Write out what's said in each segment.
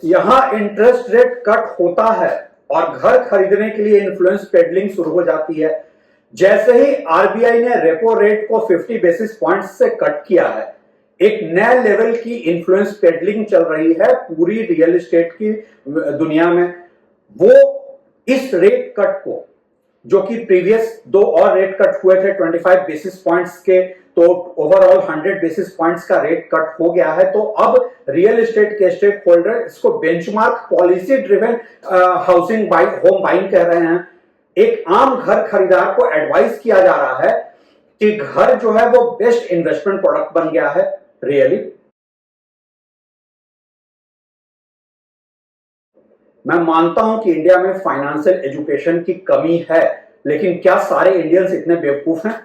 यहां interest rate cut होता है और घर खरीदने के लिए इन्फ्लुएंस पेडलिंग शुरू हो जाती है। जैसे ही आरबीआई ने रेपो रेट को 50 बेसिस पॉइंट्स से कट किया है, एक नए लेवल की इन्फ्लुएंस पेडलिंग चल रही है पूरी रियल एस्टेट की दुनिया में। वो इस रेट कट को, जो कि प्रीवियस दो और रेट कट हुए थे 25 बेसिस पॉइंट्स के, तो ओवरऑल 100 बेसिस पॉइंट्स का रेट कट हो गया है। तो अब रियल एस्टेट के स्टेक होल्डर इसको benchmark policy driven housing home buying कह रहे हैं। एक आम घर खरीदार को एडवाइस किया जा रहा है कि घर जो है वो बेस्ट इन्वेस्टमेंट प्रोडक्ट बन गया है रियली। मैं मानता हूं कि इंडिया में फाइनेंशियल एजुकेशन की कमी है, लेकिन क्या सारे इंडियंस इतने बेवकूफ हैं?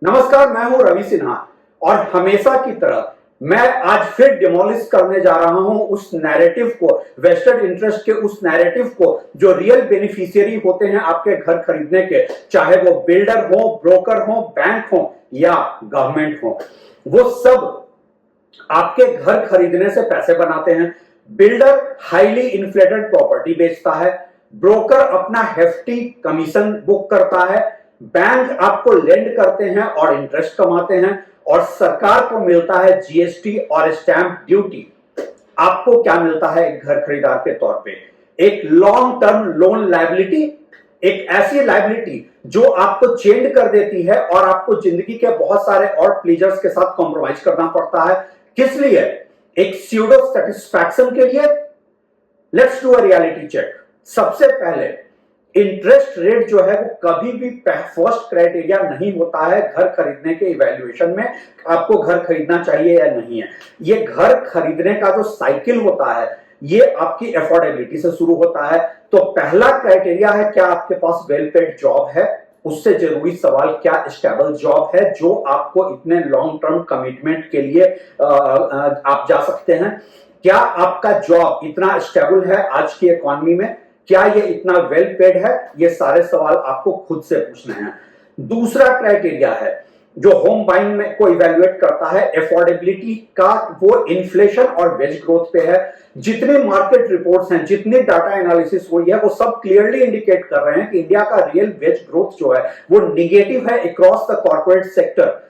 नमस्कार, मैं हूं रवि सिन्हा और हमेशा की तरह मैं आज फिर डिमोलिश करने जा रहा हूं उस नैरेटिव को, वेस्टेड इंटरेस्ट के उस नैरेटिव को जो रियल बेनिफिशियरी होते हैं आपके घर खरीदने के, चाहे वो बिल्डर हो, ब्रोकर हो, बैंक हो या गवर्नमेंट हो। वो सब आपके घर खरीदने से पैसे बनाते हैं। बिल्डर हाईली इन्फ्लेटेड प्रॉपर्टी बेचता है, ब्रोकर अपना हेफ्टी कमीशन बुक करता है, बैंक आपको लेंड करते हैं और इंटरेस्ट कमाते हैं, और सरकार को मिलता है जीएसटी और स्टैंप ड्यूटी। आपको क्या मिलता है एक घर खरीदार के तौर पे? एक लॉन्ग टर्म लोन लायबिलिटी, एक ऐसी लायबिलिटी जो आपको चेंज कर देती है और आपको जिंदगी के बहुत सारे और प्लेजर्स के साथ कॉम्प्रोमाइज करना पड़ता है। किस लिए? एक स्यूडो सेटिस्फैक्शन के लिए। Let's do a reality check. सबसे पहले इंटरेस्ट रेट जो है वो कभी भी फर्स्ट क्राइटेरिया नहीं होता है घर खरीदने के इवैल्यूएशन में, आपको घर खरीदना चाहिए या नहीं है। ये घर खरीदने का जो साइकिल होता है ये आपकी अफोर्डेबिलिटी से शुरू होता है। तो पहला क्राइटेरिया है क्या आपके पास वेल पेड जॉब है। उससे जरूरी सवाल क्या स्टेबल जॉब है जो आपको इतने लॉन्ग टर्म कमिटमेंट के लिए आप जा सकते हैं। क्या आपका जॉब इतना स्टेबल है आज की इकोनॉमी में? क्या ये इतना वेल पेड है? ये सारे सवाल आपको खुद से पूछने हैं। दूसरा क्राइटेरिया है जो होम बाइंग में को इवैल्यूएट करता है अफोर्डेबिलिटी का, वो इन्फ्लेशन और वेज ग्रोथ पे है। जितने मार्केट रिपोर्ट्स हैं, जितनी डाटा एनालिसिस हुई है, वो सब क्लियरली इंडिकेट कर रहे हैं कि इंडिया का रियल वेज ग्रोथ जो है वो निगेटिव है अक्रॉस द कॉर्पोरेट सेक्टर।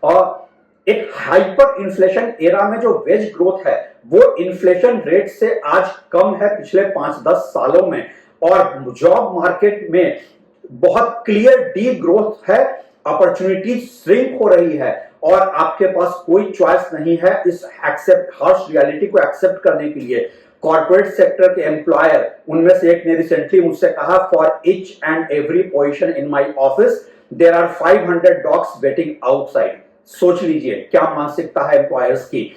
और एक हाइपर इन्फ्लेशन एरा में जो वेज ग्रोथ है वो इन्फ्लेशन रेट से आज कम है पिछले 5-10 सालों में, और जॉब मार्केट में बहुत क्लियर डी ग्रोथ है, अपॉर्चुनिटी श्रिंक हो रही है और आपके पास कोई चॉइस नहीं है इस हार्श रियलिटी को एक्सेप्ट करने के लिए। कॉर्पोरेट सेक्टर के एम्प्लॉयर, उनमें से एक ने रिसेंटली मुझसे कहा, for each and every position in my office there are 500 dogs waiting outside. सोच लीजिए क्या मानसिकता है एम्प्लॉयर्स की।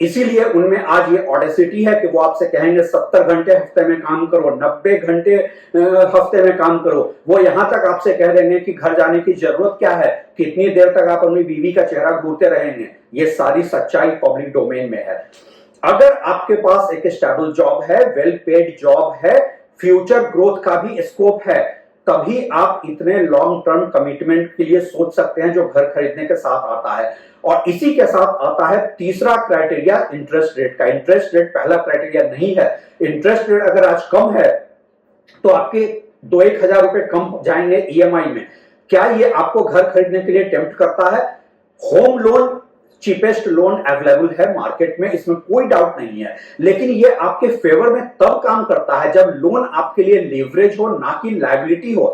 इसीलिए उनमें आज ये ऑडेसिटी है कि वो आपसे कहेंगे 70 घंटे हफ्ते में काम करो, 90 घंटे हफ्ते में काम करो। वो यहां तक आपसे कह देंगे कि घर जाने की जरूरत क्या है, कितनी देर तक आप अपनी बीवी का चेहरा घूरते रहेंगे। ये सारी सच्चाई पब्लिक डोमेन में है। अगर आपके पास एक स्टेबल जॉब है, वेल पेड जॉब है, फ्यूचर ग्रोथ का भी स्कोप है, तभी आप इतने लॉन्ग टर्म कमिटमेंट के लिए सोच सकते हैं जो घर खरीदने के साथ आता है। और इसी के साथ आता है तीसरा क्राइटेरिया इंटरेस्ट रेट का। इंटरेस्ट रेट पहला क्राइटेरिया नहीं है। इंटरेस्ट रेट अगर आज कम है तो आपके 2-1 हजार रुपए कम जाएंगे ईएमआई में। क्या ये आपको घर खरीदने के लिए टेम्प्ट करता है? Home loan cheapest loan available है मार्केट में, इसमें कोई डाउट नहीं है, लेकिन ये आपके फेवर में तब काम करता है जब लोन आपके लिए लेवरेज हो, ना कि लायबिलिटी हो।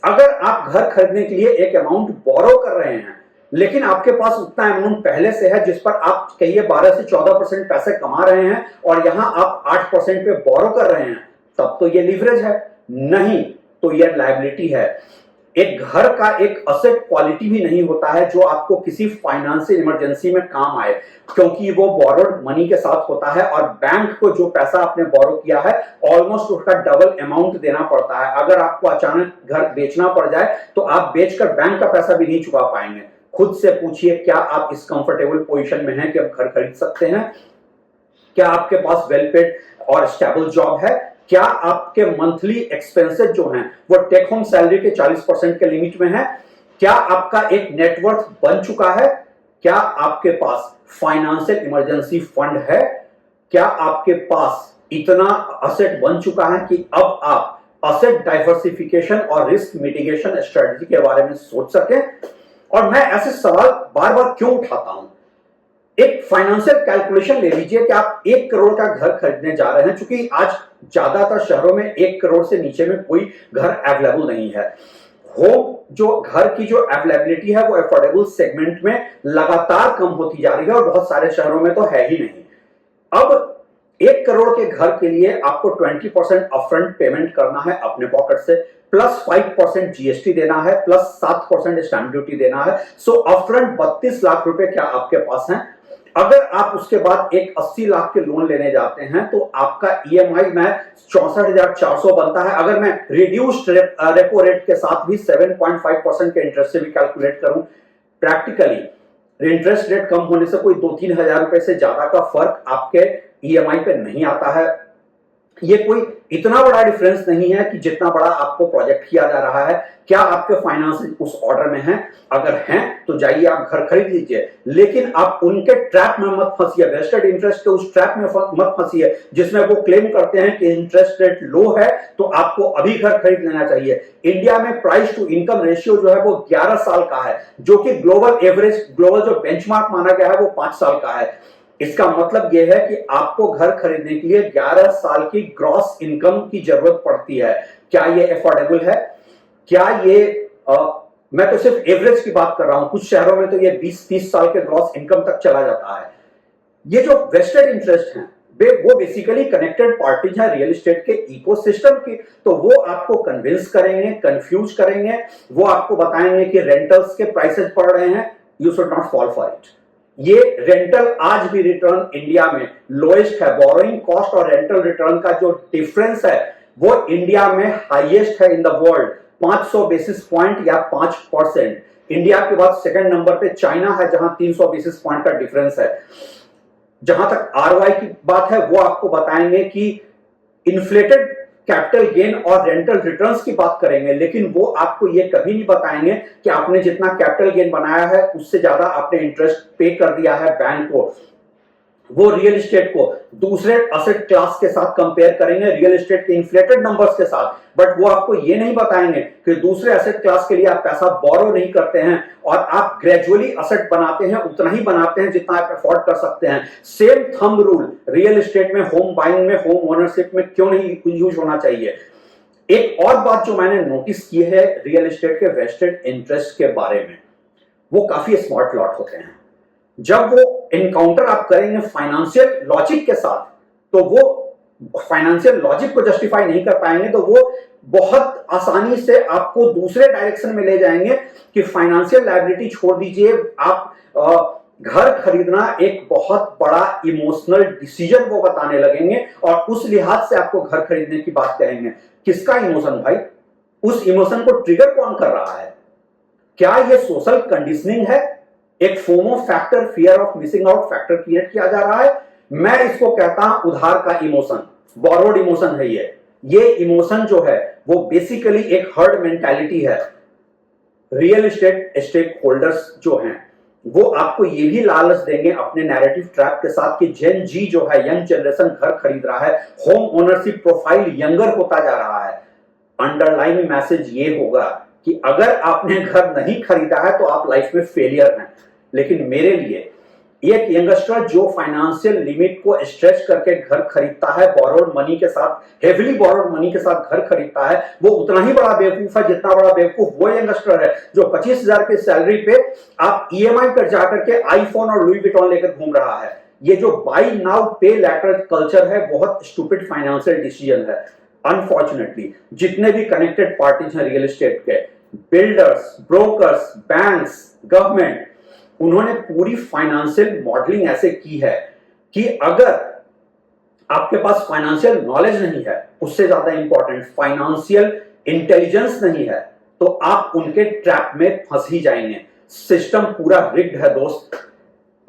अगर आप घर खरीदने के लिए एक अमाउंट बोरो कर रहे हैं लेकिन आपके पास उतना अमाउंट पहले से है जिस पर आप कहिए 12 से 14% पैसे कमा रहे हैं और यहां आप 8% पे बोरो कर रहे हैं, तब तो ये लीवरेज है, नहीं तो ये लायबिलिटी है। एक घर का एक असेट क्वालिटी भी नहीं होता है जो आपको किसी फाइनेंशियल इमरजेंसी में काम आए, क्योंकि वो बोरोड मनी के साथ होता है और बैंक को जो पैसा आपने बोरो किया है ऑलमोस्ट उसका डबल अमाउंट देना पड़ता है। अगर आपको अचानक घर बेचना पड़ जाए तो आप बेचकर बैंक का पैसा भी नहीं चुका पाएंगे। खुद से पूछिए क्या आप इस कंफर्टेबल पोजीशन में हैं कि आप घर खरीद सकते हैं? क्या आपके पास वेल पेड और स्टेबल जॉब है? क्या आपके मंथली एक्सपेंसेस जो हैं वो टेक होम सैलरी के 40% के लिमिट में है? क्या आपका एक नेटवर्थ बन चुका है? क्या आपके पास फाइनेंशियल इमरजेंसी फंड है? क्या आपके पास इतना असेट बन चुका है कि अब आप असेट डाइवर्सिफिकेशन और रिस्क मिटिगेशन स्ट्रेटजी के बारे में सोच सकें। और मैं ऐसे सवाल बार बार क्यों उठाता हूं? एक फाइनेंशियल कैलकुलेशन ले लीजिए कि आप 1 करोड़ का घर खरीदने जा रहे हैं, क्योंकि आज ज्यादातर शहरों में 1 करोड़ से नीचे में कोई घर अवेलेबल नहीं है। होम जो घर की जो अवेलेबिलिटी है वो अफोर्डेबल सेगमेंट में लगातार कम होती जा रही है और बहुत सारे शहरों में तो है ही नहीं। अब 1 करोड़ के घर के लिए आपको 20% अपफ्रंट पेमेंट करना है अपने पॉकेट से, प्लस 5% जीएसटी देना है, प्लस 7% स्टैंप ड्यूटी देना है। सो अपफ्रंट 32 लाख रुपए क्या आपके पास हैं। अगर आप उसके बाद एक 80 लाख के लोन लेने जाते हैं तो आपका ईएमआई में 64,400 बनता है। अगर मैं रिड्यूस्ड रेपो रेट के साथ भी 7.5% के इंटरेस्ट से भी कैलकुलेट करूं, प्रैक्टिकली इंटरेस्ट रेट कम होने से कोई 2-3 हजार रुपए से ज्यादा का फर्क आपके ईएमआई पे नहीं आता है। ये कोई इतना बड़ा डिफरेंस नहीं है कि जितना बड़ा आपको प्रोजेक्ट किया जा रहा है। क्या आपके फाइनेंस उस ऑर्डर में हैं? अगर हैं तो जाइए आप घर खरीद लीजिए, लेकिन आप उनके ट्रैप में मत फंसिए, वेस्टेड इंटरेस्ट के उस ट्रैप में मत फंसिए जिसमें वो क्लेम करते हैं कि इंटरेस्ट रेट लो है तो आपको अभी घर खरीद लेना चाहिए। इंडिया में प्राइस टू इनकम रेशियो जो है वो 11 साल का है, जो कि ग्लोबल एवरेज, ग्लोबल जो बेंचमार्क माना गया है वो 5 साल का है। इसका मतलब यह है कि आपको घर खरीदने के लिए 11 साल की ग्रॉस इनकम की जरूरत पड़ती है। क्या यह अफोर्डेबल है? क्या ये मैं तो सिर्फ एवरेज की बात कर रहा हूं, कुछ शहरों में तो ये 20-30 साल के ग्रॉस इनकम तक चला जाता है। ये जो वेस्टेड इंटरेस्ट हैं वो बेसिकली कनेक्टेड पार्टीज हैं रियल एस्टेट के इकोसिस्टम की। तो वो आपको कन्विंस करेंगे, कंफ्यूज करेंगे, वो आपको बताएंगे कि रेंटल्स के प्राइसेस बढ़ रहे हैं, you should not fall for it. ये रेंटल आज भी रिटर्न इंडिया में लोएस्ट है। बोरोइंग कॉस्ट और रेंटल रिटर्न का जो डिफरेंस है वो इंडिया में हाईएस्ट है in the world, 500 basis point या 5%। इंडिया के बाद सेकंड नंबर पे चाइना है जहां 300 बेसिस पॉइंट का डिफरेंस है। जहां तक आरओआई की बात है वो आपको बताएंगे कि इन्फ्लेटेड कैपिटल गेन और रेंटल रिटर्न्स की बात करेंगे, लेकिन वो आपको ये कभी नहीं बताएंगे कि आपने जितना कैपिटल गेन बनाया है उससे ज्यादा आपने इंटरेस्ट पे कर दिया है बैंक को। वो रियल एस्टेट को दूसरे असेट क्लास के साथ कंपेयर करेंगे, रियल एस्टेट के इन्फ्लेटेड नंबर्स के साथ, बट वो आपको ये नहीं बताएंगे कि दूसरे असेट क्लास के लिए आप पैसा बोरो नहीं करते हैं और आप ग्रेजुअली असेट बनाते हैं, उतना ही बनाते हैं जितना आप अफोर्ड कर सकते हैं। Same thumb rule real estate में, होम बाइंग में, होम ओनरशिप में क्यों नहीं यूज होना चाहिए। एक और बात जो मैंने नोटिस की है रियल एस्टेट के वेस्टेड इंटरेस्ट के बारे में, वो काफी स्मार्ट लॉट होते हैं। जब वो एनकाउंटर आप करेंगे फाइनेंशियल लॉजिक के साथ, तो वो फाइनेंशियल लॉजिक को जस्टिफाई नहीं कर पाएंगे, तो वो बहुत आसानी से आपको दूसरे डायरेक्शन में ले जाएंगे कि फाइनेंशियल लायबिलिटी छोड़ दीजिए, आप घर खरीदना एक बहुत बड़ा इमोशनल डिसीजन वो बताने लगेंगे और उस लिहाज से आपको घर खरीदने की बात करेंगे। किसका इमोशन भाई? उस इमोशन को ट्रिगर कौन कर रहा है? क्या ये सोशल कंडीशनिंग है? एक FOMO factor, fear of missing out factor create किया जा रहा है। मैं इसको कहता हूं उधार का इमोशन, बोरोड इमोशन है ये इमोशन जो है वो बेसिकली एक हर्ड मेंटालिटी है। रियल एस्टेट स्टेक होल्डर्स जो हैं वो आपको ये भी लालच देंगे अपने नैरेटिव ट्रैप के साथ कि जेन जी जो है, यंग जनरेशन घर खरीद रहा है, होम ओनरशिप प्रोफाइल यंगर होता जा रहा है। अंडरलाइन मैसेज ये होगा कि अगर आपने घर नहीं खरीदा है तो आप लाइफ में फेलियर हैं। लेकिन मेरे लिए एक यंगस्टर जो फाइनेंशियल लिमिट को स्ट्रेच करके घर खरीदता है, बोरोड मनी के साथ, हेवीली बोरोड मनी के साथ घर खरीदता है, वो उतना ही बड़ा बेवकूफ है जितना बड़ा बेवकूफ वो यंगस्टर है जो 25,000 की सैलरी पे आप ईएमआई पर जाकर के आईफोन और लुई विटॉन लेकर घूम रहा है। ये जो बाय नाउ पे लेटर कल्चर है बहुत स्टूपिड फाइनेंशियल डिसीजन है। अनफॉर्चुनेटली जितने भी कनेक्टेड पार्टीज हैं रियल एस्टेट के, बिल्डर्स, ब्रोकर्स, बैंक्स, गवर्नमेंट, उन्होंने पूरी फाइनेंशियल मॉडलिंग ऐसे की है कि अगर आपके पास फाइनेंशियल नॉलेज नहीं है, उससे ज्यादा इंपॉर्टेंट फाइनेंशियल इंटेलिजेंस नहीं है, तो आप उनके ट्रैप में फंस ही जाएंगे। सिस्टम पूरा रिग्ड है दोस्त।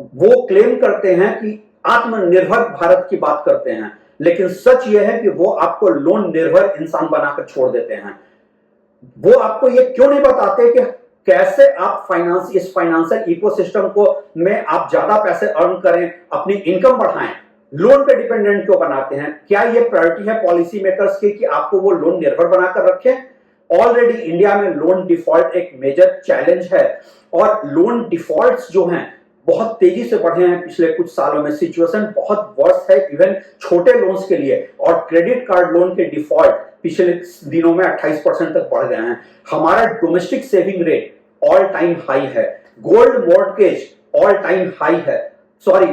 वो क्लेम करते हैं कि आत्मनिर्भर भारत की बात करते हैं, लेकिन सच यह है कि वो आपको लोन निर्भर इंसान बनाकर छोड़ देते हैं। वो आपको ये क्यों नहीं बताते कि कैसे आप इस फाइनेंशियल इकोसिस्टम को में आप ज्यादा पैसे अर्न करें, अपनी इनकम बढ़ाएं। लोन पे डिपेंडेंट क्यों बनाते हैं? क्या ये प्रायोरिटी है पॉलिसी मेकर्स की कि आपको वो लोन निर्भर बनाकर रखें? ऑलरेडी इंडिया में लोन डिफॉल्ट एक मेजर चैलेंज है और लोन डिफॉल्ट्स जो हैं बहुत तेजी से बढ़े हैं पिछले कुछ सालों में। सिचुएशन बहुत वर्स है इवन छोटे लोन्स के लिए, और क्रेडिट कार्ड लोन के डिफॉल्ट पिछले दिनों में 28% तक बढ़ गए हैं। हमारा domestic saving rate all time high है, gold mortgage all time high है, sorry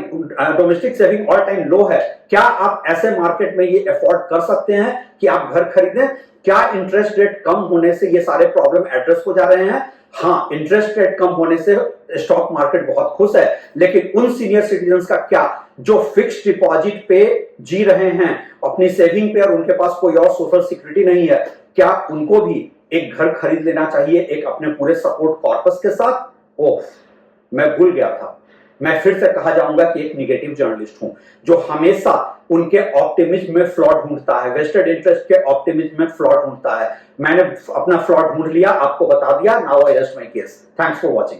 domestic saving all time low है। क्या आप ऐसे मार्केट में ये अफोर्ड कर सकते हैं कि आप घर खरीदें? क्या इंटरेस्ट रेट कम होने से ये सारे प्रॉब्लम एड्रेस हो जा रहे हैं? हाँ, इंटरेस्ट रेट कम होने से स्टॉक मार्केट बहुत खुश है, लेकिन उन सीनियर सिटीजन्स का क्या जो फिक्स्ड डिपॉजिट पे जी रहे हैं, अपनी सेविंग पे, और उनके पास कोई और सोशल सिक्योरिटी नहीं है, क्या उनको भी एक घर खरीद लेना चाहिए एक अपने पूरे सपोर्ट कॉर्पस के साथ? ओह, मैं भूल गया था। मैं फिर से कहा जाऊंगा कि एक निगेटिव जर्नलिस्ट हूं जो हमेशा उनके ऑप्टिमिज्म में फ्लॉ ढूंढता है, वेस्टेड इंटरेस्ट के ऑप्टिमिज्म में फ्लॉ ढूंढता है। मैंने अपना फ्लॉ ढूंढ लिया, आपको बता दिया। Now I rest my case. Thanks for watching.